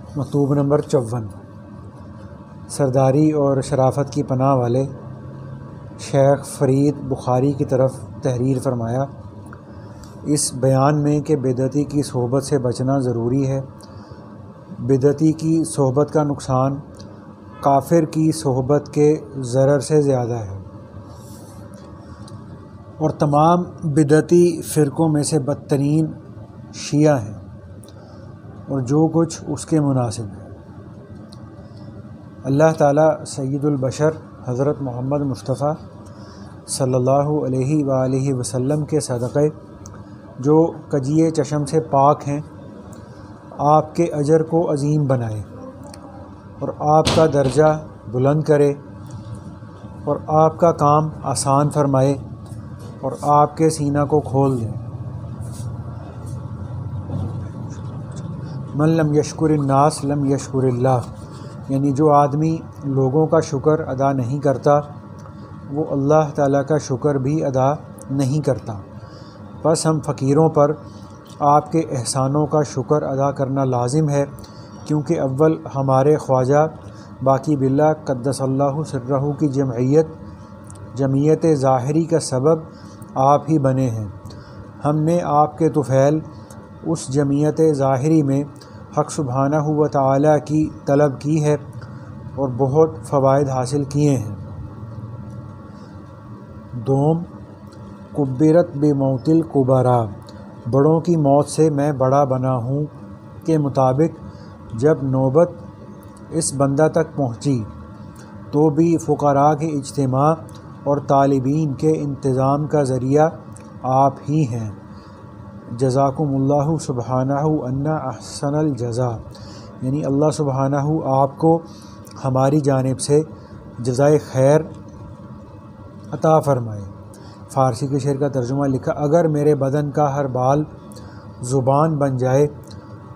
مکتوب نمبر 54 سرداری اور شرافت کی پناہ والے شیخ فرید بخاری کی طرف تحریر فرمایا اس بیان میں کہ بدعتی کی صحبت سے بچنا ضروری ہے۔ بدعتی کی صحبت کا نقصان کافر کی صحبت کے ضرر سے زیادہ ہے، اور تمام بدعتی فرقوں میں سے بدترین شیعہ ہیں اور جو کچھ اس کے مناسب ہے۔ اللہ تعالیٰ سید البشر حضرت محمد مصطفیٰ صلی اللہ علیہ وآلہ وسلم کے صدقے جو کجیے چشم سے پاک ہیں آپ کے اجر کو عظیم بنائے اور آپ کا درجہ بلند کرے اور آپ کا کام آسان فرمائے اور آپ کے سینہ کو کھول دے۔ من لم یشکر الناس لم یشکر اللہ، یعنی جو آدمی لوگوں کا شکر ادا نہیں کرتا وہ اللہ تعالیٰ کا شکر بھی ادا نہیں کرتا۔ بس ہم فقیروں پر آپ کے احسانوں کا شکر ادا کرنا لازم ہے، کیونکہ اول ہمارے خواجہ باقی باللہ قدس اللہ سرہ کی جمعیت ظاہری کا سبب آپ ہی بنے ہیں۔ ہم نے آپ کے طفیل اس جمعیت ظاہری میں حق سبحانہ و تعالیٰ کی طلب کی ہے اور بہت فوائد حاصل کیے ہیں۔ دوم کبرت بموت الکبراء، بڑوں کی موت سے میں بڑا بنا ہوں کے مطابق جب نوبت اس بندہ تک پہنچی تو بھی فقراء کے اجتماع اور طالبین کے انتظام کا ذریعہ آپ ہی ہیں۔ جزاکم اللہ سبحانہ انا احسن الجزا، یعنی اللہ سبحانہ آپ کو ہماری جانب سے جزائے خیر عطا فرمائے۔ فارسی کے شعر کا ترجمہ لکھا، اگر میرے بدن کا ہر بال زبان بن جائے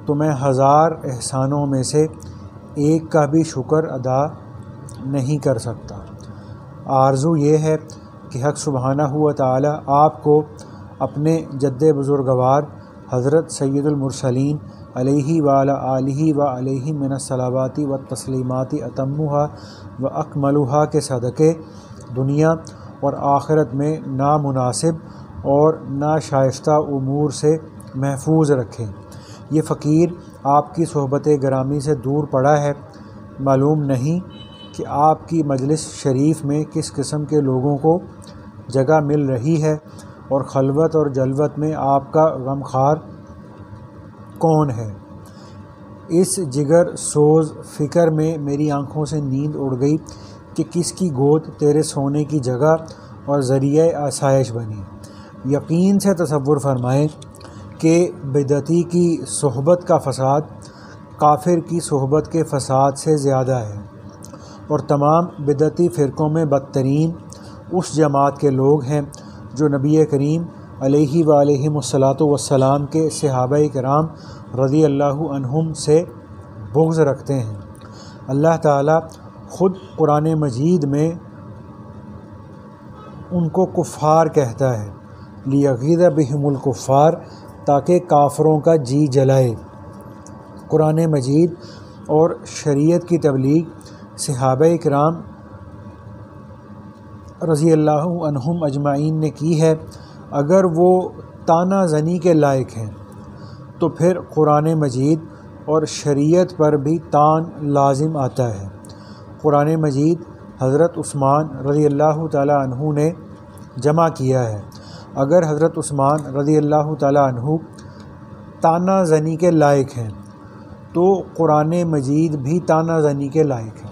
تو میں 1000 احسانوں میں سے ایک کا بھی شکر ادا نہیں کر سکتا۔ آرزو یہ ہے کہ حق سبحانہ و تعالی آپ کو اپنے جد بزرگوار حضرت سید المرسلین علیہ وعلی آلہ و علیہ من الصلوات والتسلیمات اتمھا و اکملھا کے صدقے دنیا اور آخرت میں نامناسب اور ناشائستہ امور سے محفوظ رکھیں۔ یہ فقیر آپ کی صحبت گرامی سے دور پڑا ہے، معلوم نہیں کہ آپ کی مجلس شریف میں کس قسم کے لوگوں کو جگہ مل رہی ہے اور خلوت اور جلوت میں آپ کا غمخوار کون ہے۔ اس جگر سوز فکر میں میری آنکھوں سے نیند اڑ گئی کہ کس کی گود تیرے سونے کی جگہ اور ذریعہ آسائش بنی۔ یقین سے تصور فرمائیں کہ بدعتی کی صحبت کا فساد کافر کی صحبت کے فساد سے زیادہ ہے، اور تمام بدعتی فرقوں میں بدترین اس جماعت کے لوگ ہیں جو نبی کریم علیہ وآلہ والسلام کے صحابہ کرام رضی اللہ عنہم سے بغض رکھتے ہیں۔ اللہ تعالیٰ خود قرآن مجید میں ان کو کفار کہتا ہے، لیغیظ بہم الکفار، تاکہ کافروں کا جی جلائے۔ قرآن مجید اور شریعت کی تبلیغ صحابہ کرام رضی اللہ عنہم اجمعین نے کی ہے۔ اگر وہ طعنہ زنی کے لائق ہیں تو پھر قرآن مجید اور شریعت پر بھی طعن لازم آتا ہے۔ قرآن مجید حضرت عثمان رضی اللہ تعالیٰ عنہ نے جمع کیا ہے۔ اگر حضرت عثمان رضی اللہ تعالیٰ عنہ طعنہ زنی کے لائق ہیں تو قرآن مجید بھی طعنہ زنی کے لائق ہے۔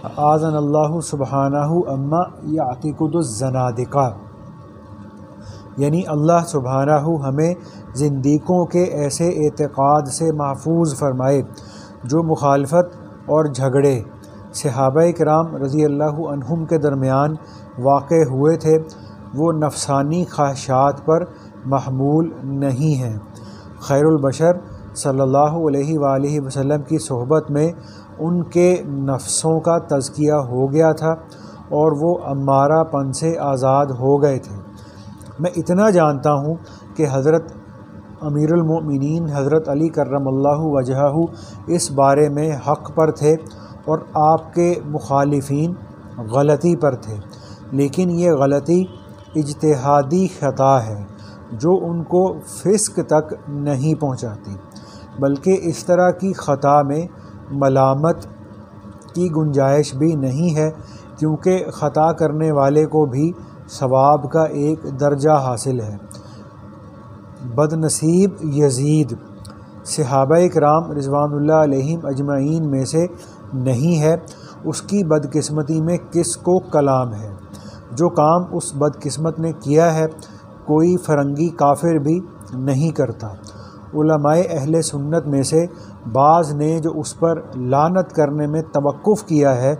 اعاذنا اللہ سبحانہ اما یعتقد الزنادقہ، یعنی اللہ سبحانہ ہمیں زندیقوں کے ایسے اعتقاد سے محفوظ فرمائے جو مخالفت اور جھگڑے صحابہ کرام رضی اللہ عنہم کے درمیان واقع ہوئے تھے وہ نفسانی خواہشات پر محمول نہیں ہیں۔ خیر البشر صلی اللہ علیہ وآلہ وسلم کی صحبت میں ان کے نفسوں کا تزکیہ ہو گیا تھا اور وہ امارہ پن سے آزاد ہو گئے تھے۔ میں اتنا جانتا ہوں کہ حضرت امیر المؤمنین حضرت علی کرم اللہ وجہہ اس بارے میں حق پر تھے اور آپ کے مخالفین غلطی پر تھے، لیکن یہ غلطی اجتہادی خطا ہے جو ان کو فسق تک نہیں پہنچاتی، بلکہ اس طرح کی خطا میں ملامت کی گنجائش بھی نہیں ہے، کیونکہ خطا کرنے والے کو بھی ثواب کا ایک درجہ حاصل ہے۔ بد نصیب یزید صحابہ کرام رضوان اللہ علیہم اجمعین میں سے نہیں ہے، اس کی بدقسمتی میں کس کو کلام ہے؟ جو کام اس بدقسمت نے کیا ہے کوئی فرنگی کافر بھی نہیں کرتا۔ علماء اہل سنت میں سے بعض نے جو اس پر لعنت کرنے میں توقف کیا ہے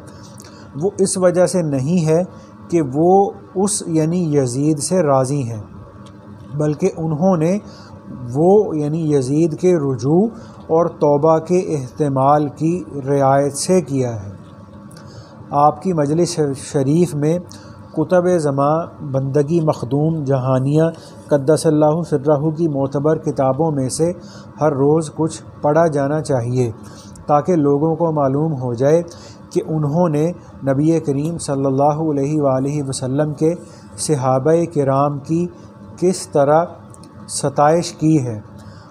وہ اس وجہ سے نہیں ہے کہ وہ اس یعنی یزید سے راضی ہیں، بلکہ انہوں نے وہ یعنی یزید کے رجوع اور توبہ کے احتمال کی رعایت سے کیا ہے۔ آپ کی مجلس شریف میں کتب زمان بندگی مخدوم جہانیہ قدس اللہ سرہ کی معتبر کتابوں میں سے ہر روز کچھ پڑھا جانا چاہیے تاکہ لوگوں کو معلوم ہو جائے کہ انہوں نے نبی کریم صلی اللہ علیہ وآلہ وسلم کے صحابہ کرام کی کس طرح ستائش کی ہے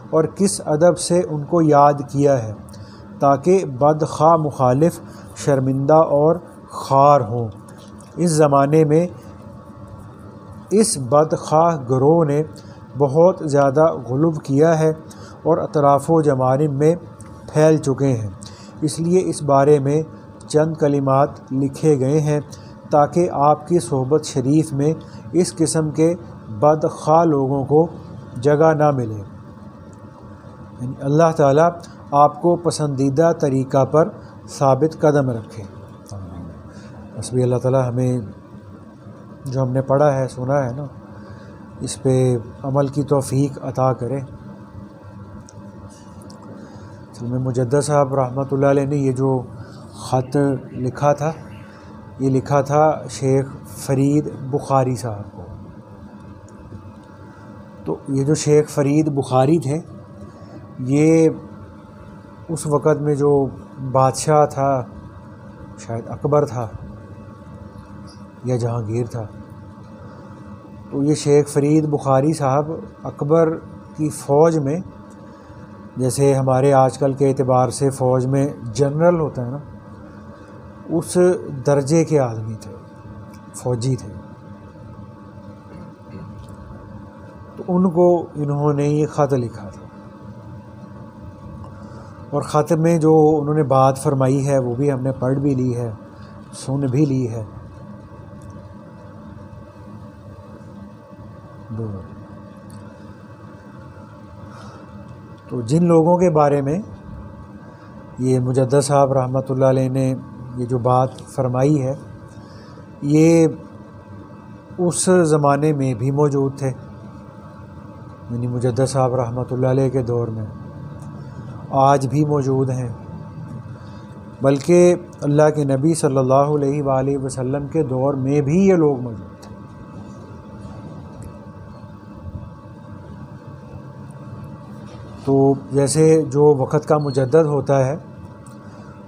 اور کس ادب سے ان کو یاد کیا ہے، تاکہ بدخواہ مخالف شرمندہ اور خوار ہوں۔ اس زمانے میں اس بدخواہ گروہ نے بہت زیادہ غلو کیا ہے اور اطراف و جوانب میں پھیل چکے ہیں، اس لیے اس بارے میں چند کلمات لکھے گئے ہیں تاکہ آپ کی صحبت شریف میں اس قسم کے بدخواہ لوگوں کو جگہ نہ ملے۔ یعنی اللہ تعالیٰ آپ کو پسندیدہ طریقہ پر ثابت قدم رکھے۔ بس بھی اللہ تعالیٰ ہمیں جو ہم نے پڑھا ہے سنا ہے نا اس پہ عمل کی توفیق عطا کرے۔ اصل میں مجدد صاحب رحمۃ اللہ علیہ نے یہ جو خط لکھا تھا یہ لکھا تھا شیخ فرید بخاری صاحب کو۔ تو یہ جو شیخ فرید بخاری تھے یہ اس وقت میں جو بادشاہ تھا شاید اکبر تھا یا جہانگیر تھا، تو یہ شیخ فرید بخاری صاحب اکبر کی فوج میں، جیسے ہمارے آج کل کے اعتبار سے فوج میں جنرل ہوتا ہے نا، اس درجے کے آدمی تھے، فوجی تھے۔ تو ان کو انہوں نے یہ خط لکھا تھا اور خط میں جو انہوں نے بات فرمائی ہے وہ بھی ہم نے پڑھ بھی لی ہے، سن بھی لی ہے۔ تو جن لوگوں کے بارے میں یہ مجدد صاحب رحمۃ اللہ علیہ نے یہ جو بات فرمائی ہے یہ اس زمانے میں بھی موجود تھے، یعنی مجدد صاحب رحمۃ اللہ علیہ کے دور میں، آج بھی موجود ہیں، بلکہ اللہ کے نبی صلی اللہ علیہ وآلہ وسلم کے دور میں بھی یہ لوگ موجود تھے۔ تو جیسے جو وقت کا مجدد ہوتا ہے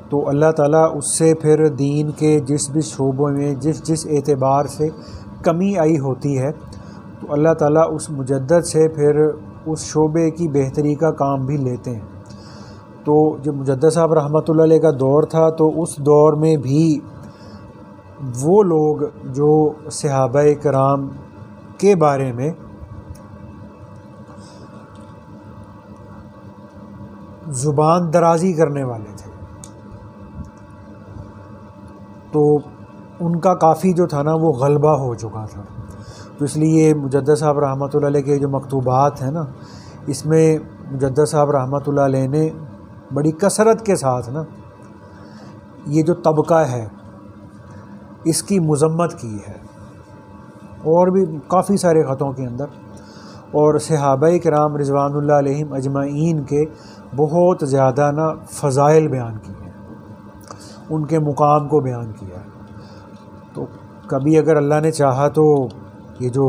تو اللہ تعالیٰ اس سے پھر دین کے جس بھی شعبوں میں جس اعتبار سے کمی آئی ہوتی ہے تو اللہ تعالیٰ اس مجدد سے پھر اس شعبے کی بہتری کا کام بھی لیتے ہیں۔ تو جب مجدد صاحب رحمۃ اللہ علیہ کا دور تھا تو اس دور میں بھی وہ لوگ جو صحابہ کرام کے بارے میں زبان درازی کرنے والے تھے تو ان کا کافی جو تھا نا وہ غلبہ ہو چکا تھا، تو اس لیے مجدد صاحب رحمۃ اللہ علیہ کے جو مکتوبات ہیں نا اس میں مجدد صاحب رحمۃ اللہ علیہ نے بڑی کثرت کے ساتھ نا یہ جو طبقہ ہے اس کی مذمت کی ہے، اور بھی کافی سارے خطوں کے اندر، اور صحابہ کرام رضوان اللہ علیہم اجمعین کے بہت زیادہ نا فضائل بیان کیے ہیں، ان کے مقام کو بیان کیا ہے۔ تو کبھی اگر اللہ نے چاہا تو یہ جو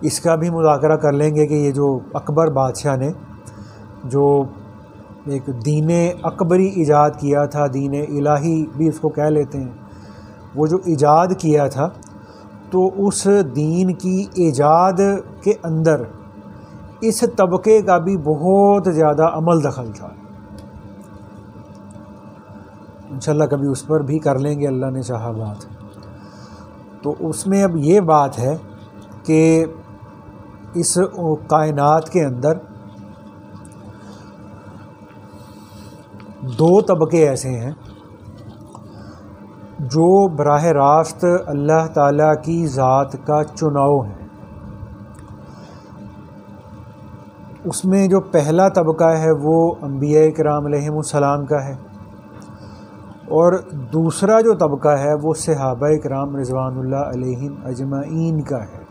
اس کا بھی مذاکرہ کر لیں گے کہ یہ جو اکبر بادشاہ نے جو ایک دین اکبری ایجاد کیا تھا، دین الہی بھی اس کو کہہ لیتے ہیں، وہ جو ایجاد کیا تھا، تو اس دین کی ایجاد کے اندر اس طبقے کا بھی بہت زیادہ عمل دخل تھا۔ انشاءاللہ کبھی اس پر بھی کر لیں گے اللہ نے چاہا بات۔ تو اس میں اب یہ بات ہے کہ اس کائنات کے اندر دو طبقے ایسے ہیں جو براہ راست اللہ تعالیٰ کی ذات کا چناؤ ہے۔ اس میں جو پہلا طبقہ ہے وہ انبیاء کرام علیہم السلام کا ہے، اور دوسرا جو طبقہ ہے وہ صحابہ کرام رضوان اللہ علیہم اجمعین کا ہے۔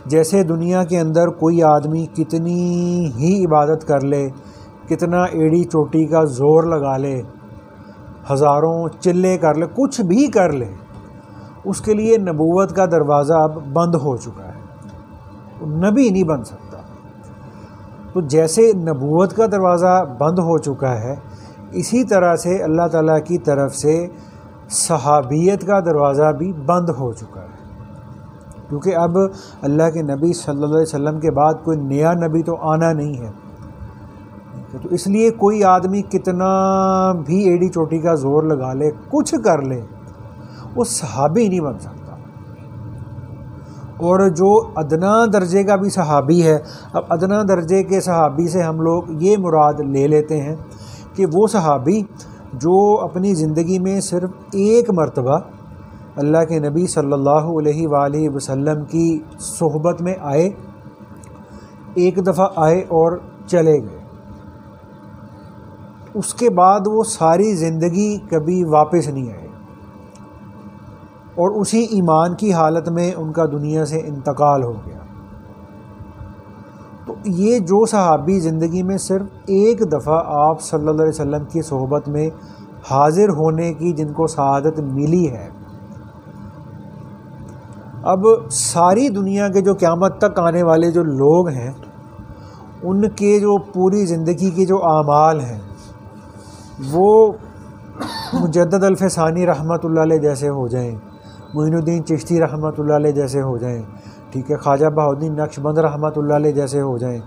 جیسے دنیا کے اندر کوئی آدمی کتنی ہی عبادت کر لے، کتنا ایڑی چوٹی کا زور لگا لے، ہزاروں چلے کر لے، کچھ بھی کر لے، اس کے لیے نبوت کا دروازہ اب بند ہو چکا ہے، نبی نہیں بن سکتا۔ تو جیسے نبوت کا دروازہ بند ہو چکا ہے، اسی طرح سے اللہ تعالیٰ کی طرف سے صحابیت کا دروازہ بھی بند ہو چکا ہے، کیونکہ اب اللہ کے نبی صلی اللہ علیہ وسلم کے بعد کوئی نیا نبی تو آنا نہیں ہے۔ تو اس لیے کوئی آدمی کتنا بھی ایڑی چوٹی کا زور لگا لے، کچھ کر لے، وہ صحابی نہیں بن سکتا۔ اور جو ادنا درجے کا بھی صحابی ہے، اب ادنا درجے کے صحابی سے ہم لوگ یہ مراد لے لیتے ہیں کہ وہ صحابی جو اپنی زندگی میں صرف ایک مرتبہ اللہ کے نبی صلی اللہ علیہ وآلہ وسلم کی صحبت میں آئے، ایک دفعہ آئے اور چلے گئے، اس کے بعد وہ ساری زندگی کبھی واپس نہیں آئے، اور اسی ایمان کی حالت میں ان کا دنیا سے انتقال ہو گیا۔ تو یہ جو صحابی زندگی میں صرف ایک دفعہ آپ صلی اللہ علیہ وسلم کی صحبت میں حاضر ہونے کی جن کو سعادت ملی ہے، اب ساری دنیا کے جو قیامت تک آنے والے جو لوگ ہیں، ان کے جو پوری زندگی کے جو اعمال ہیں وہ مجدد الفسانی رحمۃ اللہ علیہ جیسے ہو جائیں، معین الدین چشتی رحمۃ اللہ علیہ جیسے ہو جائیں، ٹھیک ہے، خواجہ بہاؤالدین نقشبند رحمۃ اللہ علیہ جیسے ہو جائیں،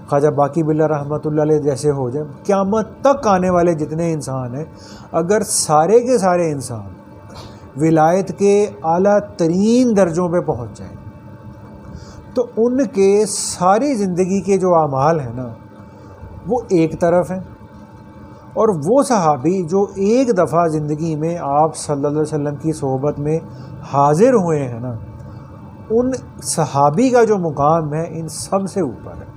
خواجہ باقی باللہ رحمۃ اللہ علیہ جیسے ہو جائیں، قیامت تک آنے والے جتنے انسان ہیں، اگر سارے کے سارے انسان ولایت کے اعلیٰ ترین درجوں پہ پہنچ جائیں تو ان کے ساری زندگی کے جو اعمال ہیں نا وہ ایک طرف ہیں، اور وہ صحابی جو ایک دفعہ زندگی میں آپ صلی اللہ علیہ وسلم کی صحبت میں حاضر ہوئے ہیں نا، ان صحابی کا جو مقام ہے ان سب سے اوپر ہے۔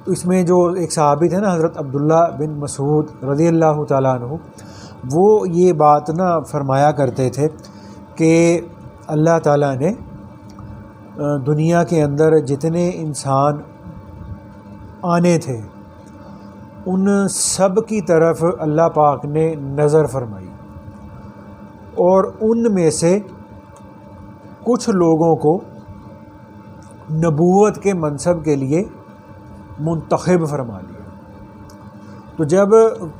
تو اس میں جو ایک صحابی تھے نا حضرت عبداللہ بن مسعود رضی اللہ تعالیٰ عنہ، وہ یہ بات نا فرمایا کرتے تھے کہ اللہ تعالیٰ نے دنیا کے اندر جتنے انسان آنے تھے ان سب کی طرف اللہ پاک نے نظر فرمائی، اور ان میں سے کچھ لوگوں کو نبوت کے منصب کے لیے منتخب فرما لیا۔ تو جب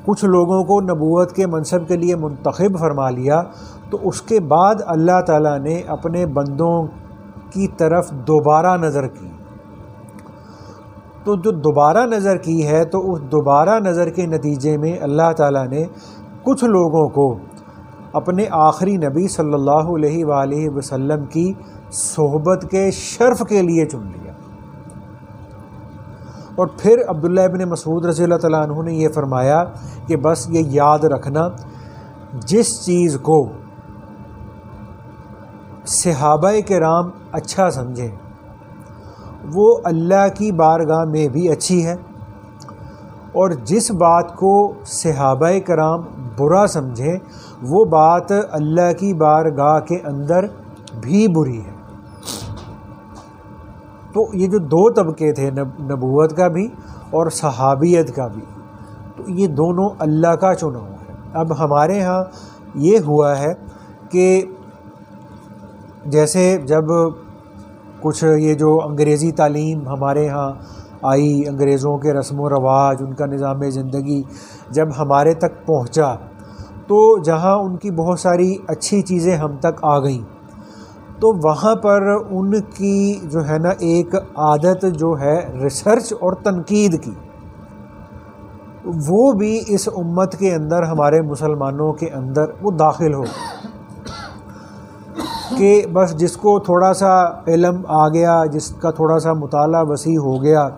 کچھ لوگوں کو نبوت کے منصب کے لیے منتخب فرما لیا تو اس کے بعد اللہ تعالیٰ نے اپنے بندوں کی طرف دوبارہ نظر کی۔ تو جو دوبارہ نظر کی ہے تو اس دوبارہ نظر کے نتیجے میں اللہ تعالیٰ نے کچھ لوگوں کو اپنے آخری نبی صلی اللہ علیہ وآلہ وسلم کی صحبت کے شرف کے لیے چن لیا۔ اور پھر عبداللہ ابن مسعود رضی اللہ تعالیٰ عنہ نے یہ فرمایا کہ بس یہ یاد رکھنا، جس چیز کو صحابہ کرام اچھا سمجھیں وہ اللہ کی بارگاہ میں بھی اچھی ہے، اور جس بات کو صحابہ کرام برا سمجھیں وہ بات اللہ کی بارگاہ کے اندر بھی بری ہے۔ تو یہ جو دو طبقے تھے، نبوت کا بھی اور صحابیت کا بھی، تو یہ دونوں اللہ کا چناؤ ہے۔ اب ہمارے ہاں یہ ہوا ہے کہ جیسے جب کچھ یہ جو انگریزی تعلیم ہمارے ہاں آئی، انگریزوں کے رسم و رواج، ان کا نظام زندگی جب ہمارے تک پہنچا تو جہاں ان کی بہت ساری اچھی چیزیں ہم تک آ گئیں، تو وہاں پر ان کی جو ہے نا ایک عادت جو ہے ریسرچ اور تنقید کی، وہ بھی اس امت کے اندر، ہمارے مسلمانوں کے اندر وہ داخل ہو کہ بس جس کو تھوڑا سا علم آ گیا، جس کا تھوڑا سا مطالعہ وسیع ہو گیا،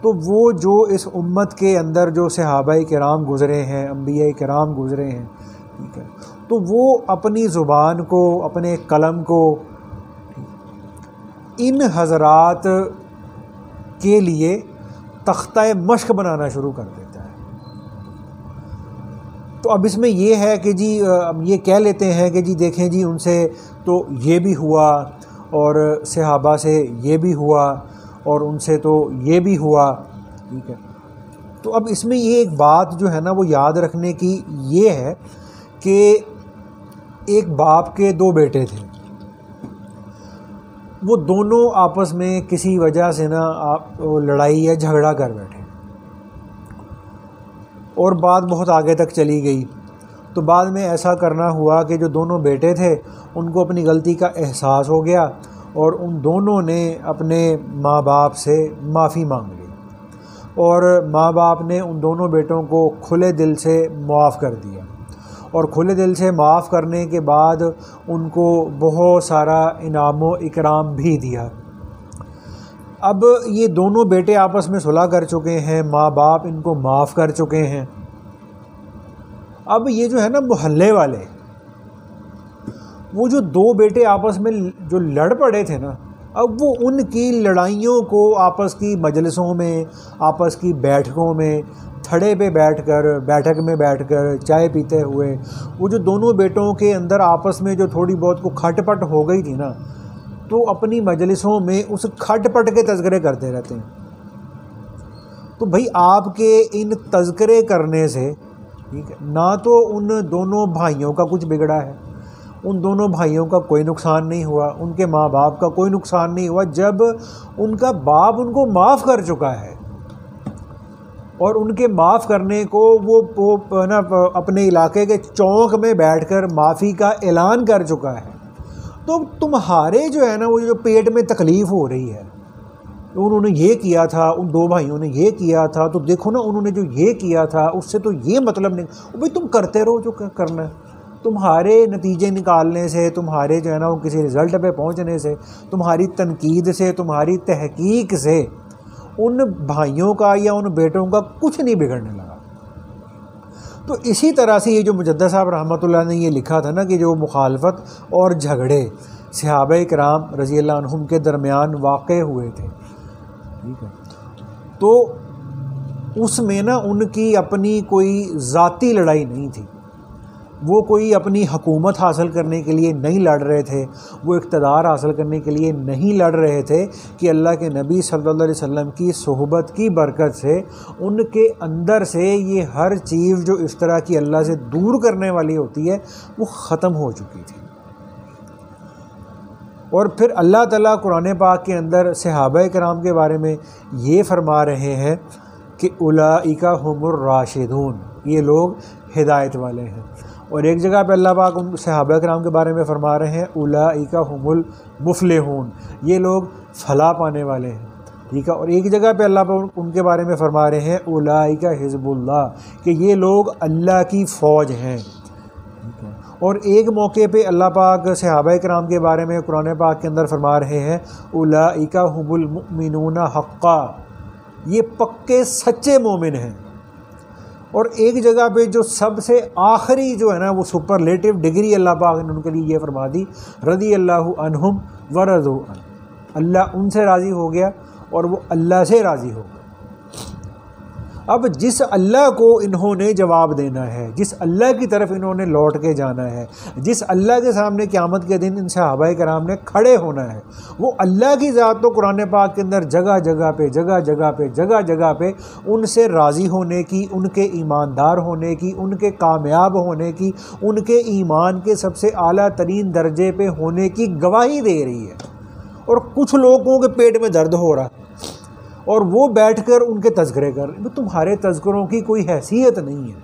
تو وہ جو اس امت کے اندر جو صحابہ کرام گزرے ہیں، انبیاء کرام گزرے ہیں، ٹھیک ہے، تو وہ اپنی زبان کو، اپنے قلم کو ان حضرات کے لیے تختہ مشق بنانا شروع کر دیتا ہے۔ تو اب اس میں یہ ہے کہ جی یہ کہہ لیتے ہیں کہ جی دیکھیں جی ان سے تو یہ بھی ہوا، اور صحابہ سے یہ بھی ہوا، اور ان سے تو یہ بھی ہوا، ٹھیک ہے۔ تو اب اس میں یہ ایک بات جو ہے نا وہ یاد رکھنے کی یہ ہے کہ ایک باپ کے دو بیٹے تھے، وہ دونوں آپس میں کسی وجہ سے نا لڑائی یا جھگڑا کر بیٹھے، اور بات بہت آگے تک چلی گئی۔ تو بعد میں ایسا کرنا ہوا کہ جو دونوں بیٹے تھے ان کو اپنی غلطی کا احساس ہو گیا، اور ان دونوں نے اپنے ماں باپ سے معافی مانگ لی، اور ماں باپ نے ان دونوں بیٹوں کو کھلے دل سے معاف کر دیا، اور کھلے دل سے معاف کرنے کے بعد ان کو بہت سارا انعام و اکرام بھی دیا۔ اب یہ دونوں بیٹے آپس میں صلح کر چکے ہیں، ماں باپ ان کو معاف کر چکے ہیں۔ اب یہ جو ہے نا محلے والے، وہ جو دو بیٹے آپس میں جو لڑ پڑے تھے نا، اب وہ ان کی لڑائیوں کو آپس کی مجلسوں میں، آپس کی بیٹھکوں میں، تھڑے پہ بیٹھ کر، بیٹھک میں بیٹھ کر چائے پیتے ہوئے، وہ جو دونوں بیٹوں کے اندر آپس میں جو تھوڑی بہت کو کھٹ پٹ ہو گئی تھی نا، تو اپنی مجلسوں میں اس کھٹ پٹ کے تذکرے کرتے رہتے ہیں۔ تو بھئی آپ کے ان تذکرے کرنے سے، ٹھیک ہے، نہ تو ان دونوں بھائیوں کا کچھ بگڑا ہے، ان دونوں بھائیوں کا کوئی نقصان نہیں ہوا، ان کے ماں باپ کا کوئی نقصان نہیں ہوا، جب ان کا باپ ان کو معاف کر چکا ہے، اور ان کے معاف کرنے کو وہ نا اپنے علاقے کے چوک میں بیٹھ کر معافی کا اعلان کر چکا ہے، تو تمہارے جو ہے نا وہ جو پیٹ میں تکلیف ہو رہی ہے، انہوں نے یہ کیا تھا، ان دو بھائیوں نے یہ کیا تھا، تو دیکھو نا انہوں نے جو یہ کیا تھا اس سے تو یہ مطلب نہیں، بھئی تم کرتے رہو جو کرنا ہے، تمہارے نتیجے نکالنے سے، تمہارے جو ہے نا وہ کسی رزلٹ پہ پہنچنے سے، تمہاری تنقید سے، تمہاری تحقیق سے ان بھائیوں کا یا ان بیٹوں کا کچھ نہیں بگڑنے لگا۔ تو اسی طرح سے یہ جو مجدد صاحب رحمۃ اللہ نے یہ لکھا تھا نا کہ جو مخالفت اور جھگڑے صحابہ کرام رضی اللہ عنہم کے درمیان واقع ہوئے تھے، ٹھیک ہے، تو اس میں نا ان کی اپنی کوئی ذاتی لڑائی نہیں تھی، وہ کوئی اپنی حکومت حاصل کرنے کے لیے نہیں لڑ رہے تھے، وہ اقتدار حاصل کرنے کے لیے نہیں لڑ رہے تھے، کہ اللہ کے نبی صلی اللہ علیہ وسلم کی صحبت کی برکت سے ان کے اندر سے یہ ہر چیز جو اس طرح کی اللہ سے دور کرنے والی ہوتی ہے وہ ختم ہو چکی تھی۔ اور پھر اللہ تعالیٰ قرآن پاک کے اندر صحابہ کرام کے بارے میں یہ فرما رہے ہیں کہ اولئک ھم الراشدون، یہ لوگ ہدایت والے ہیں، اور ایک جگہ پہ اللہ پاک ان صحابہ کرام کے بارے میں فرما رہے ہیں اولئک ھم المفلحون، یہ لوگ فلاح پانے والے ہیں، ٹھیک ہے، اور ایک جگہ پہ اللہ پاک ان کے بارے میں فرما رہے ہیں اولئک حزب اللہ، کہ یہ لوگ اللہ کی فوج ہیں، ٹھیک ہے، اور ایک موقع پہ اللہ پاک صحابہ کرام کے بارے میں قرآن پاک کے اندر فرما رہے ہیں اولئک ھم المؤمنون حقا، یہ پکے سچے مومن ہیں، اور ایک جگہ پہ جو سب سے آخری جو ہے نا وہ سپرلیٹو ڈگری اللہ پاک نے ان کے لیے یہ فرما دی رضی اللہ عنہم ورضوا عنہ، اللہ ان سے راضی ہو گیا اور وہ اللہ سے راضی ہو گئے۔ اب جس اللہ کو انہوں نے جواب دینا ہے، جس اللہ کی طرف انہوں نے لوٹ کے جانا ہے، جس اللہ کے سامنے قیامت کے دن ان صحابہ کرام نے کھڑے ہونا ہے، وہ اللہ کی ذات تو قرآن پاک کے اندر جگہ جگہ پہ ان سے راضی ہونے کی، ان کے ایماندار ہونے کی، ان کے کامیاب ہونے کی، ان کے ایمان کے سب سے اعلیٰ ترین درجے پہ ہونے کی گواہی دے رہی ہے۔ اور کچھ لوگوں کے پیٹ میں درد ہو رہا ہے اور وہ بیٹھ کر ان کے تذکرے کر رہے ہیں۔ تمہارے تذکروں کی کوئی حیثیت نہیں ہے،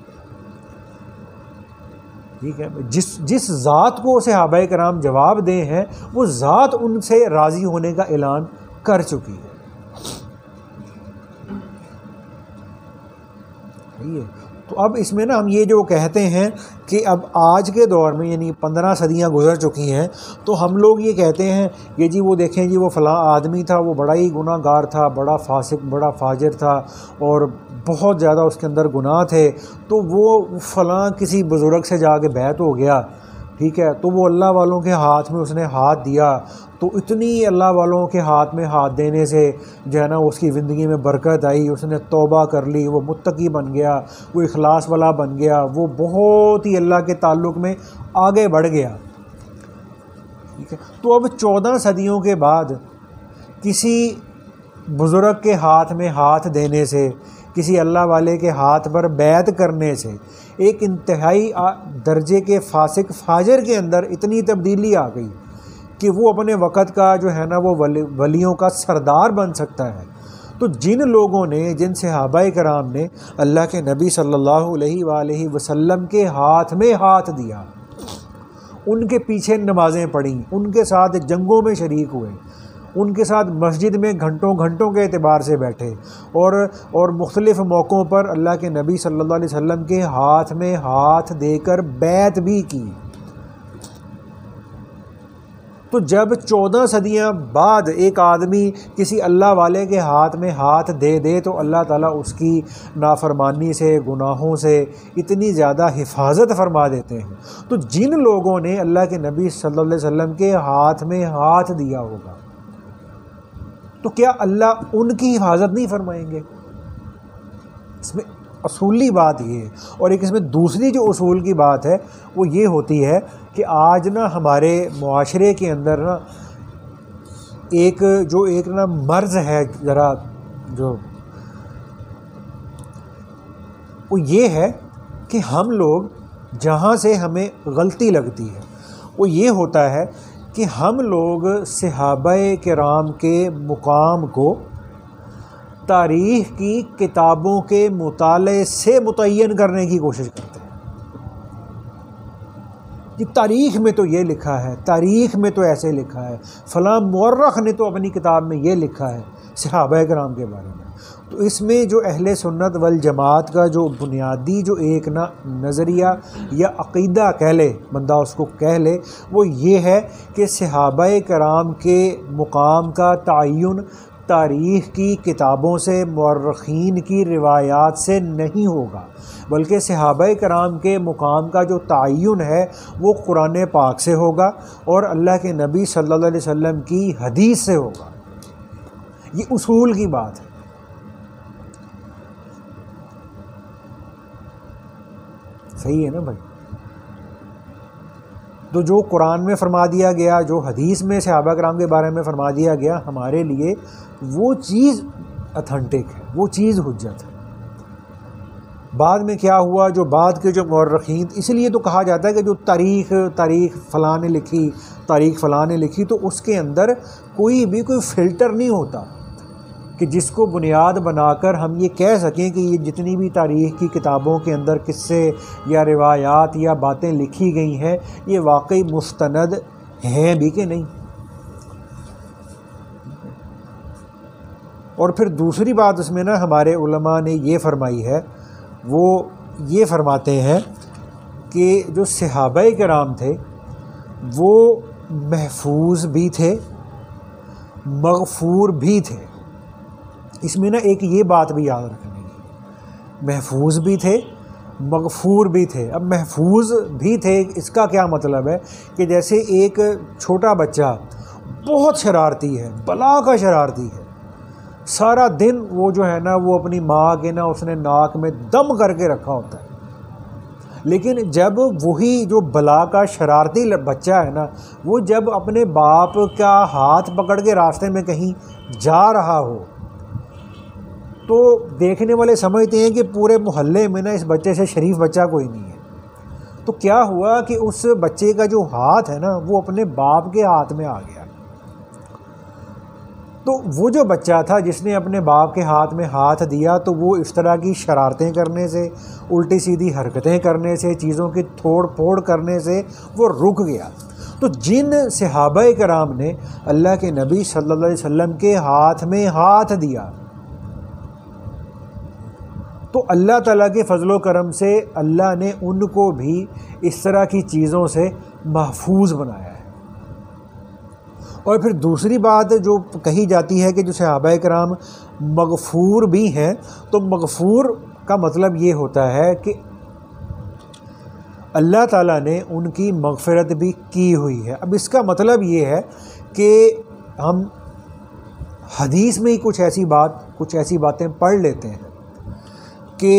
ٹھیک ہے؟ جس ذات کو صحابہ کرام جواب دے ہیں وہ ذات ان سے راضی ہونے کا اعلان کر چکی ہے۔ تو اب اس میں نا ہم یہ جو کہتے ہیں کہ اب آج کے دور میں یعنی 15 صدیاں گزر چکی ہیں، تو ہم لوگ یہ کہتے ہیں کہ جی وہ دیکھیں جی وہ فلاں آدمی تھا، وہ بڑا ہی گناہ گار تھا، بڑا فاسق، بڑا فاجر تھا اور بہت زیادہ اس کے اندر گناہ تھے، تو وہ فلاں کسی بزرگ سے جا کے بیعت ہو گیا، ٹھیک ہے، تو وہ اللہ والوں کے ہاتھ میں اس نے ہاتھ دیا، تو اتنی اللہ والوں کے ہاتھ میں ہاتھ دینے سے جو ہے نا اس کی زندگی میں برکت آئی، اس نے توبہ کر لی، وہ متقی بن گیا، وہ اخلاص والا بن گیا، وہ بہت ہی اللہ کے تعلق میں آگے بڑھ گیا، ٹھیک ہے۔ تو اب 14 صدیوں کے بعد کسی بزرگ کے ہاتھ میں ہاتھ دینے سے، کسی اللہ والے کے ہاتھ پر بیعت کرنے سے ایک انتہائی درجے کے فاسق فاجر کے اندر اتنی تبدیلی آ گئی کہ وہ اپنے وقت کا جو ہے نا وہ ولیوں کا سردار بن سکتا ہے۔ تو جن لوگوں نے، جن صحابہ کرام نے اللہ کے نبی صلی اللہ علیہ وآلہ وسلم کے ہاتھ میں ہاتھ دیا، ان کے پیچھے نمازیں پڑھیں، ان کے ساتھ جنگوں میں شریک ہوئے، ان کے ساتھ مسجد میں گھنٹوں کے اعتبار سے بیٹھے اور مختلف موقعوں پر اللہ کے نبی صلی اللہ علیہ وسلم کے ہاتھ میں ہاتھ دے کر بیعت بھی کی، تو جب 14 صدیاں بعد ایک آدمی کسی اللہ والے کے ہاتھ میں ہاتھ دے دے تو اللہ تعالیٰ اس کی نافرمانی سے، گناہوں سے اتنی زیادہ حفاظت فرما دیتے ہیں۔ تو جن لوگوں نے اللہ کے نبی صلی اللہ علیہ وسلم کے ہاتھ میں ہاتھ دیا ہوگا تو کیا اللہ ان کی حفاظت نہیں فرمائیں گے؟ اس میں اصولی بات یہ ہے۔ اور ایک اس میں دوسری جو اصول کی بات ہے وہ یہ ہوتی ہے کہ آج نا ہمارے معاشرے کے اندر نا ایک نا مرض ہے ذرا، جو وہ یہ ہے کہ ہم لوگ جہاں سے ہمیں غلطی لگتی ہے وہ یہ ہوتا ہے کہ ہم لوگ صحابہ کرام کے مقام کو تاریخ کی کتابوں کے مطالعے سے متعین کرنے کی کوشش کرتے ہیں۔ کہ تاریخ میں تو یہ لکھا ہے، تاریخ میں تو ایسے لکھا ہے، فلاں مورخ نے تو اپنی کتاب میں یہ لکھا ہے صحابہ کرام کے بارے میں۔ تو اس میں جو اہل سنت والجماعت کا جو بنیادی جو ایک نا نظریہ یا عقیدہ کہہ لے بندہ، اس کو کہہ لے، وہ یہ ہے کہ صحابہ کرام کے مقام کا تعین تاریخ کی کتابوں سے، مورخین کی روایات سے نہیں ہوگا، بلکہ صحابہ کرام کے مقام کا جو تعین ہے وہ قرآن پاک سے ہوگا اور اللہ کے نبی صلی اللہ علیہ وسلم کی حدیث سے ہوگا۔ یہ اصول کی بات ہے۔ صحیح ہے نا بھائی؟ تو جو قرآن میں فرما دیا گیا، جو حدیث میں صحابہ کرام کے بارے میں فرما دیا گیا، ہمارے لیے وہ چیز اتھینٹک ہے، وہ چیز حجت ہے۔ بعد میں کیا ہوا، جو بعد کے جو مورخین، اس لیے تو کہا جاتا ہے کہ جو تاریخ فلاں نے لکھی، تاریخ فلاں نے لکھی، تو اس کے اندر کوئی فلٹر نہیں ہوتا کہ جس کو بنیاد بنا کر ہم یہ کہہ سکیں کہ یہ جتنی بھی تاریخ کی کتابوں کے اندر قصے یا روایات یا باتیں لکھی گئی ہیں یہ واقعی مستند ہیں بھی کہ نہیں۔ اور پھر دوسری بات اس میں نا ہمارے علماء نے یہ فرمائی ہے، وہ یہ فرماتے ہیں کہ جو صحابہ کرام تھے وہ محفوظ بھی تھے، مغفور بھی تھے۔ اس میں نا ایک یہ بات بھی یاد رکھنی ہے، محفوظ بھی تھے، مغفور بھی تھے۔ اب محفوظ بھی تھے اس کا کیا مطلب ہے کہ جیسے ایک چھوٹا بچہ بہت شرارتی ہے، بلا کا شرارتی ہے، سارا دن وہ جو ہے نا وہ اپنی ماں کے نا اس نے ناک میں دم کر کے رکھا ہوتا ہے، لیکن جب وہی جو بلا کا شرارتی بچہ ہے نا وہ جب اپنے باپ کا ہاتھ پکڑ کے راستے میں کہیں جا رہا ہو تو دیکھنے والے سمجھتے ہیں کہ پورے محلے میں نا اس بچے سے شریف بچہ کوئی نہیں ہے۔ تو کیا ہوا کہ اس بچے کا جو ہاتھ ہے نا وہ اپنے باپ کے ہاتھ میں آ گیا۔ تو وہ جو بچہ تھا جس نے اپنے باپ کے ہاتھ میں ہاتھ دیا تو وہ اس طرح کی شرارتیں کرنے سے، الٹی سیدھی حرکتیں کرنے سے، چیزوں کی توڑ پھوڑ کرنے سے وہ رک گیا۔ تو جن صحابہ کرام نے اللہ کے نبی صلی اللہ علیہ وسلم کے ہاتھ میں ہاتھ دیا تو اللہ تعالیٰ کے فضل و کرم سے اللہ نے ان کو بھی اس طرح کی چیزوں سے محفوظ بنایا ہے۔ اور پھر دوسری بات جو کہی جاتی ہے کہ جو صحابہ کرام مغفور بھی ہیں، تو مغفور کا مطلب یہ ہوتا ہے کہ اللہ تعالیٰ نے ان کی مغفرت بھی کی ہوئی ہے۔ اب اس کا مطلب یہ ہے کہ ہم حدیث میں ہی کچھ ایسی باتیں پڑھ لیتے ہیں کہ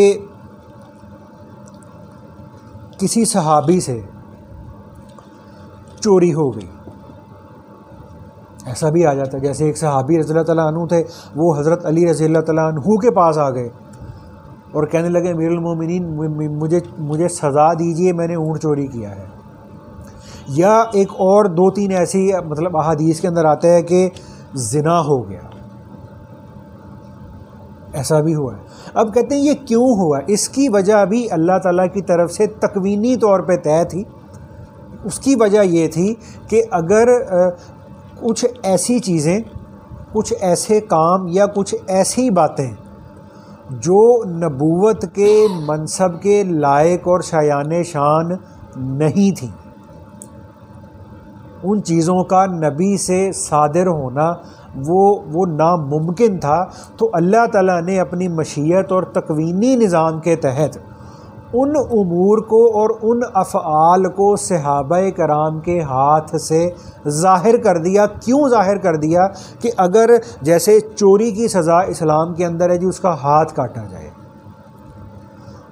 کسی صحابی سے چوری ہو گئی، ایسا بھی آ جاتا ہے۔ جیسے ایک صحابی رضی اللہ تعالیٰ عنہ تھے، وہ حضرت علی رضی اللہ تعالیٰ عنہ کے پاس آ گئے اور کہنے لگے امیر المومنین مجھے سزا دیجئے، میں نے اونٹ چوری کیا ہے۔ یا ایک اور دو تین ایسی مطلب احادیث کے اندر آتا ہے کہ زنا ہو گیا، ایسا بھی ہوا ہے۔ اب کہتے ہیں یہ کیوں ہوا؟ اس کی وجہ بھی اللہ تعالیٰ کی طرف سے تکوینی طور پہ طے تھی۔ اس کی وجہ یہ تھی کہ اگر کچھ ایسی چیزیں، کچھ ایسے کام یا کچھ ایسی باتیں جو نبوت کے منصب کے لائق اور شایان شان نہیں تھیں، ان چیزوں کا نبی سے صادر ہونا وہ ناممکن تھا، تو اللہ تعالیٰ نے اپنی مشیت اور تکوینی نظام کے تحت ان امور کو اور ان افعال کو صحابہ کرام کے ہاتھ سے ظاہر کر دیا۔ کیوں ظاہر کر دیا؟ کہ اگر جیسے چوری کی سزا اسلام کے اندر ہے جی اس کا ہاتھ کاٹا جائے،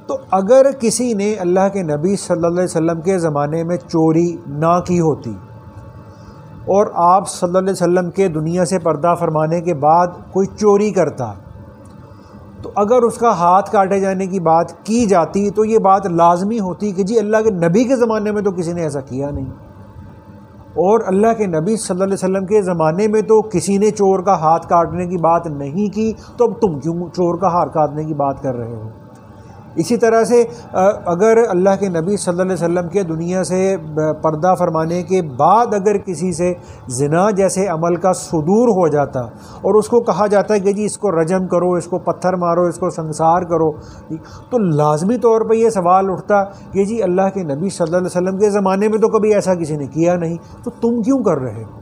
تو اگر کسی نے اللہ کے نبی صلی اللہ علیہ وسلم کے زمانے میں چوری نہ کی ہوتی اور آپ صلی اللہ علیہ وسلم کے دنیا سے پردہ فرمانے کے بعد کوئی چوری کرتا تو اگر اس کا ہاتھ کاٹے جانے کی بات کی جاتی تو یہ بات لازمی ہوتی کہ جی اللہ کے نبی کے زمانے میں تو کسی نے ایسا کیا نہیں، اور اللہ کے نبی صلی اللہ علیہ وسلم کے زمانے میں تو کسی نے چور کا ہاتھ کاٹنے کی بات نہیں کی، تو اب تم کیوں چور کا ہاتھ کاٹنے کی بات کر رہے ہو؟ اسی طرح سے اگر اللہ کے نبی صلی اللہ علیہ وسلم کے دنیا سے پردہ فرمانے کے بعد اگر کسی سے زنا جیسے عمل کا صدور ہو جاتا اور اس کو کہا جاتا ہے کہ جی اس کو رجم کرو، اس کو پتھر مارو، اس کو سنسار کرو، تو لازمی طور پہ یہ سوال اٹھتا کہ جی اللہ کے نبی صلی اللہ علیہ وسلم کے زمانے میں تو کبھی ایسا کسی نے کیا نہیں، تو تم کیوں کر رہے ہو؟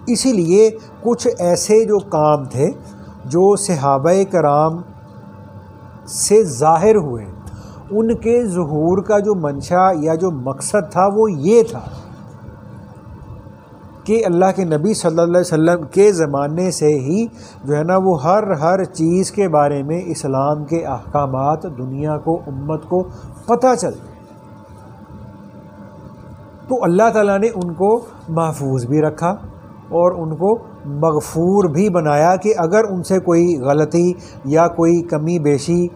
اسی لیے کچھ ایسے جو کام تھے جو صحابہ کرام سے ظاہر ہوئے، ان کے ظہور کا جو منشا یا جو مقصد تھا وہ یہ تھا کہ اللہ کے نبی صلی اللہ علیہ وسلم کے زمانے سے ہی جو ہے نا وہ ہر چیز کے بارے میں اسلام کے احکامات دنیا کو، امت کو پتہ چل گئے۔ تو اللہ تعالیٰ نے ان کو محفوظ بھی رکھا اور ان کو مغفور بھی بنایا کہ اگر ان سے کوئی غلطی یا کوئی کمی بیشی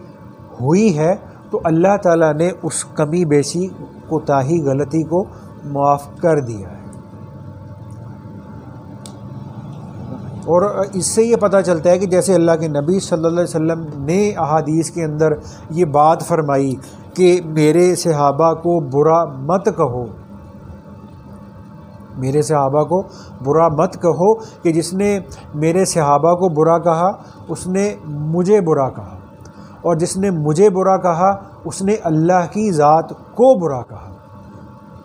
ہوئی ہے تو اللہ تعالیٰ نے اس کمی بیشی کوتاہی غلطی کو معاف کر دیا ہے۔ اور اس سے یہ پتہ چلتا ہے کہ جیسے اللہ کے نبی صلی اللہ علیہ وسلم نے احادیث کے اندر یہ بات فرمائی کہ میرے صحابہ کو برا مت کہو، میرے صحابہ کو برا مت کہو، کہ جس نے میرے صحابہ کو برا کہا اس نے مجھے برا کہا، اور جس نے مجھے برا کہا اس نے اللہ کی ذات کو برا کہا۔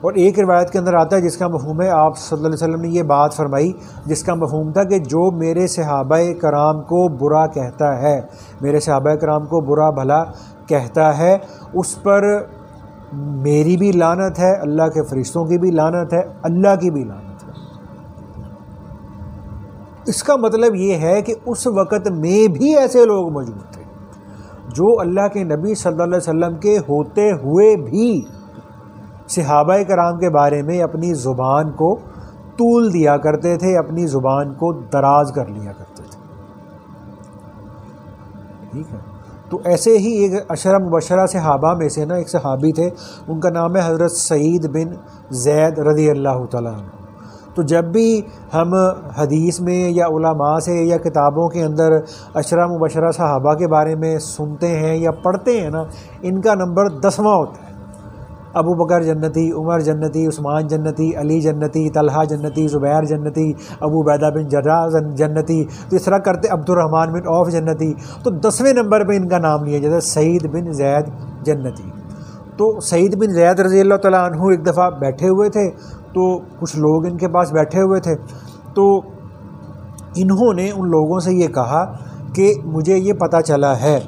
اور ایک روایت کے اندر آتا ہے جس کا مفہوم ہے آپ صلی اللہ علیہ وسلم نے یہ بات فرمائی جس کا مفہوم تھا کہ جو میرے صحابہ کرام کو برا کہتا ہے، میرے صحابہ کرام کو برا بھلا کہتا ہے، اس پر میری بھی لعنت ہے، اللہ کے فرشتوں کی بھی لعنت ہے، اللہ کی بھی لعنت ہے۔ اس کا مطلب یہ ہے کہ اس وقت میں بھی ایسے لوگ موجود تھے جو اللہ کے نبی صلی اللہ علیہ وسلم کے ہوتے ہوئے بھی صحابہ کرام کے بارے میں اپنی زبان کو طول دیا کرتے تھے، اپنی زبان کو دراز کر لیا کرتے تھے. ٹھیک ہے. تو ایسے ہی ایک عشرہ مبشرہ صحابہ میں سے نا ایک صحابی تھے، ان کا نام ہے حضرت سعید بن زید رضی اللہ تعالیٰ عنہ. تو جب بھی ہم حدیث میں یا علماء سے یا کتابوں کے اندر عشرہ مبشرہ صحابہ کے بارے میں سنتے ہیں یا پڑھتے ہیں نا، ان کا نمبر 10واں ہوتا ہے. ابو بکر جنتی، عمر جنتی، عثمان جنتی، علی جنتی، طلحہ جنتی، زبیر جنتی، ابو عبیدہ بن جراح جنتی، تو اس طرح کرتے عبد الرحمن بن عوف جنتی. تو 10ویں نمبر پہ ان کا نام لیا جاتا ہے سعید بن زید جنتی. تو سعید بن زید رضی اللہ تعالیٰ عنہ ایک دفعہ بیٹھے ہوئے تھے، تو کچھ لوگ ان کے پاس بیٹھے ہوئے تھے، تو انہوں نے ان لوگوں سے یہ کہا کہ مجھے یہ پتہ چلا ہے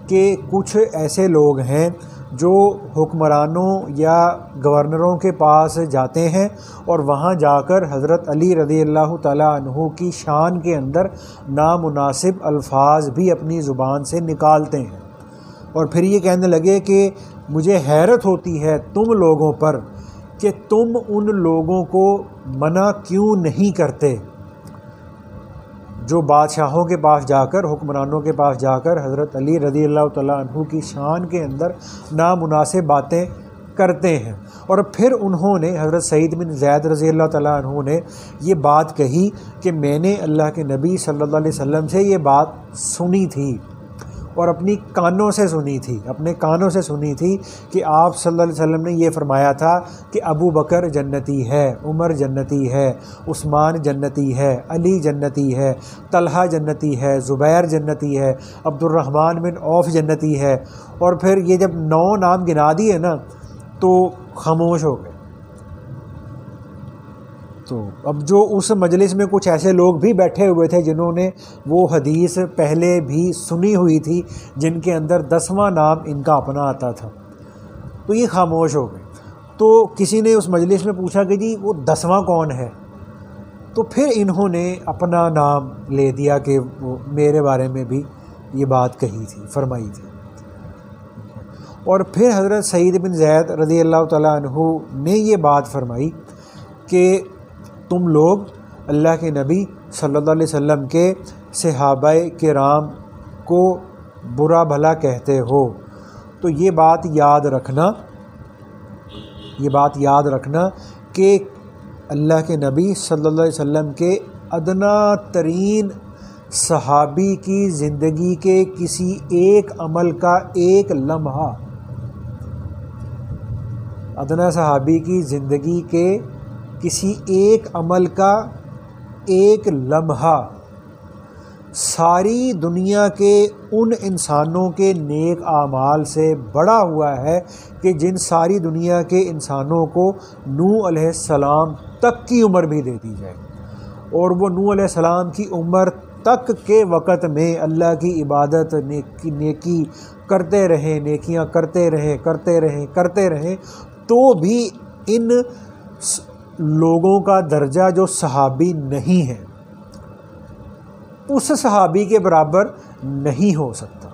کہ کچھ ایسے لوگ ہیں جو حکمرانوں یا گورنروں کے پاس جاتے ہیں اور وہاں جا کر حضرت علی رضی اللہ تعالیٰ عنہ کی شان کے اندر نامناسب الفاظ بھی اپنی زبان سے نکالتے ہیں، اور پھر یہ کہنے لگے کہ مجھے حیرت ہوتی ہے تم لوگوں پر کہ تم ان لوگوں کو منع کیوں نہیں کرتے جو بادشاہوں کے پاس جا کر، حکمرانوں کے پاس جا کر حضرت علی رضی اللہ تعالیٰ عنہ کی شان کے اندر نامناسب باتیں کرتے ہیں. اور پھر انہوں نے حضرت سعید بن زید رضی اللہ تعالیٰ عنہ نے یہ بات کہی کہ میں نے اللہ کے نبی صلی اللہ علیہ وسلم سے یہ بات سنی تھی اور اپنی کانوں سے سنی تھی، اپنے کانوں سے سنی تھی کہ آپ صلی اللہ علیہ وسلم نے یہ فرمایا تھا کہ ابو بکر جنتی ہے، عمر جنتی ہے، عثمان جنتی ہے، علی جنتی ہے، طلحہ جنتی ہے، زبیر جنتی ہے، عبد الرحمن بن عوف جنتی ہے. اور پھر یہ جب 9 نام گنا دیے نا تو خاموش ہو گئے. تو اب جو اس مجلس میں کچھ ایسے لوگ بھی بیٹھے ہوئے تھے جنہوں نے وہ حدیث پہلے بھی سنی ہوئی تھی، جن کے اندر 10واں نام ان کا اپنا آتا تھا، تو یہ خاموش ہو گئے. تو کسی نے اس مجلس میں پوچھا کہ جی وہ 10واں کون ہے؟ تو پھر انہوں نے اپنا نام لے دیا کہ وہ میرے بارے میں بھی یہ بات کہی تھی، فرمائی تھی. اور پھر حضرت سعید بن زید رضی اللہ تعالیٰ عنہ نے یہ بات فرمائی کہ تم لوگ اللہ کے نبی صلی اللہ علیہ وسلم کے صحابہ کرام کو برا بھلا کہتے ہو، تو یہ بات یاد رکھنا کہ اللہ کے نبی صلی اللہ علیہ وسلم کے ادنا ترین صحابی کی زندگی کے کسی ایک عمل کا ایک لمحہ، ادنا صحابی کی زندگی کے کسی ایک عمل کا ایک لمحہ ساری دنیا کے ان انسانوں کے نیک اعمال سے بڑا ہوا ہے کہ جن ساری دنیا کے انسانوں کو نوح علیہ السلام تک کی عمر بھی دے دی جائے، اور وہ نوح علیہ السلام کی عمر تک کے وقت میں اللہ کی عبادت نیکی کرتے رہیں، نیکیاں کرتے رہیں تو بھی ان لوگوں کا درجہ جو صحابی نہیں ہے اس صحابی کے برابر نہیں ہو سکتا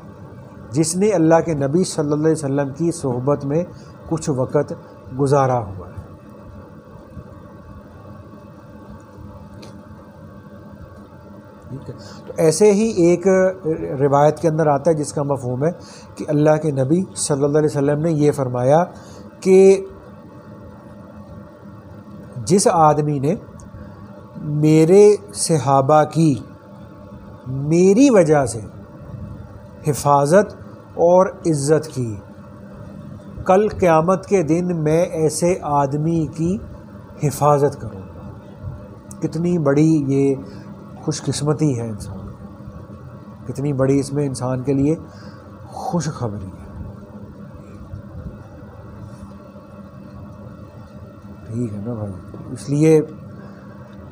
جس نے اللہ کے نبی صلی اللہ علیہ وسلم کی صحبت میں کچھ وقت گزارا ہوا ہے. ٹھیک ہے. تو ایسے ہی ایک روایت کے اندر آتا ہے جس کا مفہوم ہے کہ اللہ کے نبی صلی اللہ علیہ وسلم نے یہ فرمایا کہ جس آدمی نے میرے صحابہ کی میری وجہ سے حفاظت اور عزت کی، کل قیامت کے دن میں ایسے آدمی کی حفاظت کروں گا. کتنی بڑی یہ خوش قسمتی ہے انسان، کتنی بڑی اس میں انسان کے لیے خوش خبری ہے. ٹھیک ہے نا بھائی. اس لیے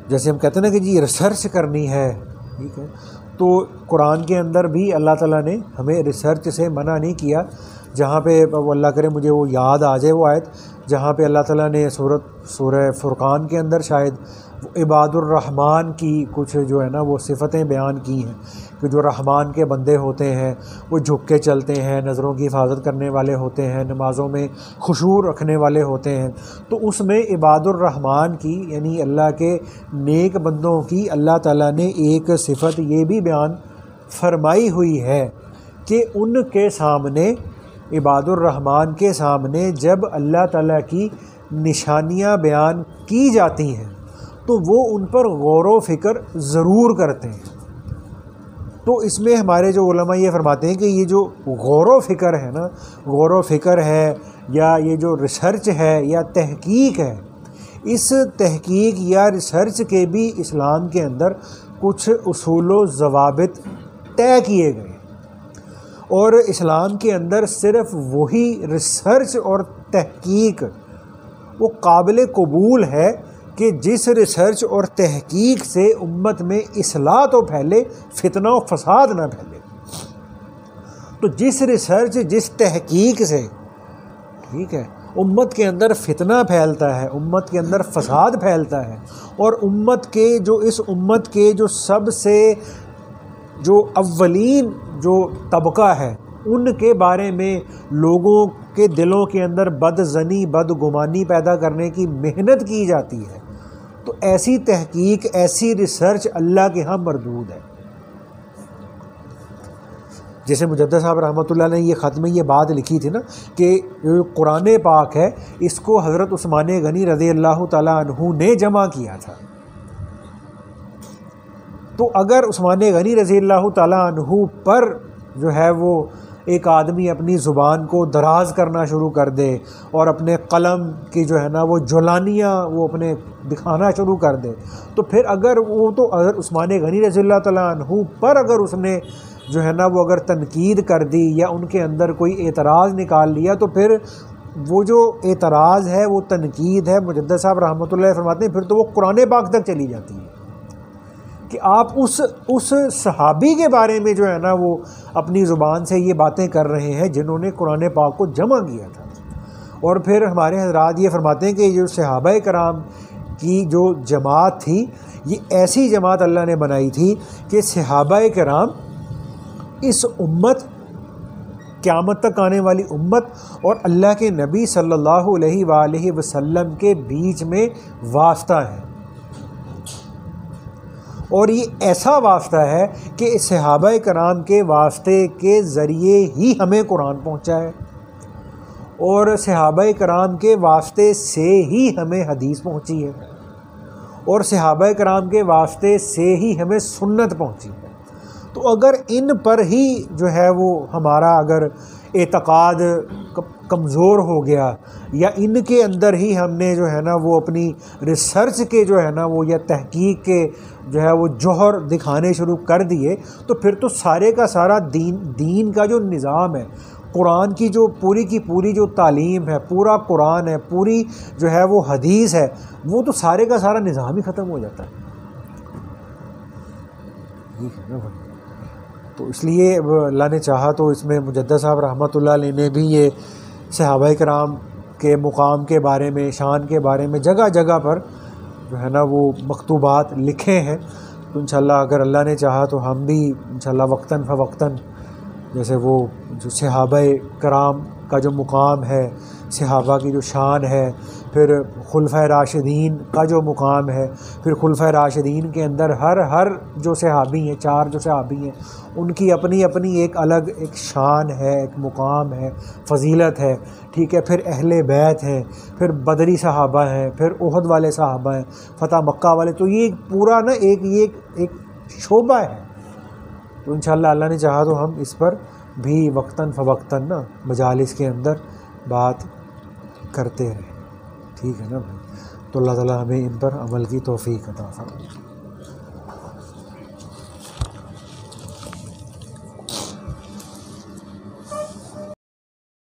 جیسے ہم کہتے ہیں نا کہ جی ریسرچ کرنی ہے، ٹھیک ہے، تو قرآن کے اندر بھی اللہ تعالیٰ نے ہمیں ریسرچ سے منع نہیں کیا، جہاں پہ وہ اللہ کرے مجھے وہ یاد آ جائے وہ آیت جہاں پہ اللہ تعالیٰ نے سورہ فرقان کے اندر شاید عباد الرحمن کی کچھ جو ہے نا وہ صفتیں بیان کی ہیں کہ جو رحمان کے بندے ہوتے ہیں وہ جھک کے چلتے ہیں، نظروں کی حفاظت کرنے والے ہوتے ہیں، نمازوں میں خشوع رکھنے والے ہوتے ہیں۔ تو اس میں عباد الرحمن کی یعنی اللہ کے نیک بندوں کی اللہ تعالیٰ نے ایک صفت یہ بھی بیان فرمائی ہوئی ہے کہ ان کے سامنے، عباد الرحمن کے سامنے جب اللہ تعالیٰ کی نشانیاں بیان کی جاتی ہیں تو وہ ان پر غور و فکر ضرور کرتے ہیں۔ تو اس میں ہمارے جو علماء یہ فرماتے ہیں کہ یہ جو غور و فکر ہے نا، غور و فکر ہے یا یہ جو ریسرچ ہے یا تحقیق ہے، اس تحقیق یا ریسرچ کے بھی اسلام کے اندر کچھ اصول و ضوابط طے کیے گئے، اور اسلام کے اندر صرف وہی ریسرچ اور تحقیق وہ قابل قبول ہے کہ جس ریسرچ اور تحقیق سے امت میں اصلاح تو پھیلے، فتنہ و فساد نہ پھیلے۔ تو جس ریسرچ جس تحقیق سے ٹھیک ہے امت کے اندر فتنہ پھیلتا ہے، امت کے اندر فساد پھیلتا ہے، اور امت کے جو اس امت کے جو سب سے جو اولین جو طبقہ ہے ان کے بارے میں لوگوں کے دلوں کے اندر بد ظنی بدگمانی پیدا کرنے کی محنت کی جاتی ہے، تو ایسی تحقیق ایسی ریسرچ اللہ کے ہاں مردود ہے۔ جیسے مجدد صاحب رحمۃ اللہ نے یہ خط میں یہ بات لکھی تھی نا کہ جو قرآن پاک ہے اس کو حضرت عثمان غنی رضی اللہ تعالیٰ عنہ نے جمع کیا تھا، تو اگر عثمان غنی رضی اللہ تعالیٰ عنہ پر جو ہے وہ ایک آدمی اپنی زبان کو دراز کرنا شروع کر دے اور اپنے قلم کی جو ہے نا وہ جولانیاں وہ اپنے دکھانا شروع کر دے، تو پھر اگر وہ تو اگر عثمان غنی رضی اللہ تعالیٰ عنہ پر اگر اس نے جو ہے نا وہ اگر تنقید کر دی یا ان کے اندر کوئی اعتراض نکال لیا، تو پھر وہ جو اعتراض ہے وہ تنقید ہے، مجدد صاحب رحمۃ اللہ فرماتے ہیں پھر تو وہ قرآن پاک تک چلی جاتی ہے کہ آپ اس صحابی کے بارے میں جو ہے نا وہ اپنی زبان سے یہ باتیں کر رہے ہیں جنہوں نے قرآن پاک کو جمع کیا تھا۔ اور پھر ہمارے حضرات یہ فرماتے ہیں کہ یہ جو صحابہ کرام کی جو جماعت تھی یہ ایسی جماعت اللہ نے بنائی تھی کہ صحابہ کرام اس امت، قیامت تک آنے والی امت اور اللہ کے نبی صلی اللہ علیہ وآلہ وسلم کے بیچ میں واسطہ ہیں، اور یہ ایسا واسطہ ہے کہ صحابہ کرام کے واسطے کے ذریعے ہی ہمیں قرآن پہنچا ہے، اور صحابہ کرام کے واسطے سے ہی ہمیں حدیث پہنچی ہے، اور صحابہ کرام کے واسطے سے ہی ہمیں سنت پہنچی ہے۔ تو اگر ان پر ہی جو ہے وہ ہمارا اگر اعتقاد کمزور ہو گیا یا ان کے اندر ہی ہم نے جو ہے نا وہ اپنی ریسرچ کے جو ہے نا وہ یا تحقیق کے جو ہے وہ جوہر دکھانے شروع کر دیے، تو پھر تو سارے کا سارا دین کا جو نظام ہے، قرآن کی جو پوری کی پوری جو تعلیم ہے، پورا قرآن ہے، پوری جو ہے وہ حدیث ہے، وہ تو سارے کا سارا نظام ہی ختم ہو جاتا ہے۔ تو اس لیے اللہ نے چاہا تو اس میں مجدد صاحب رحمۃ اللہ علیہ نے بھی یہ صحابہ کرام کے مقام کے بارے میں، شان کے بارے میں جگہ جگہ پر جو ہے نا وہ مکتوبات لکھے ہیں۔ تو انشاءاللہ اگر اللہ نے چاہا تو ہم بھی انشاءاللہ وقتاً فوقتاً جیسے وہ جو صحابہ کرام کا جو مقام ہے، صحابہ کی جو شان ہے، پھر خلفۂ راشدین کا جو مقام ہے، پھر خلفۂ راشدین کے اندر ہر جو صحابی ہیں، 4 جو صحابی ہیں، ان کی اپنی اپنی ایک الگ ایک شان ہے، ایک مقام ہے، فضیلت ہے، ٹھیک ہے۔ پھر اہل بیت ہیں، پھر بدری صحابہ ہیں، پھر احد والے صحابہ ہیں، فتح مکہ والے، تو یہ پورا نا ایک شعبہ ہے۔ تو انشاءاللہ اللہ نے چاہا تو ہم اس پر بھی وقتاً فوقتاً نا مجالس کے اندر بات کرتے رہیں، ٹھیک ہے نا بھائی۔ تو اللہ تعالیٰ ہمیں ان پر عمل کی توفیق عطا فرمائے۔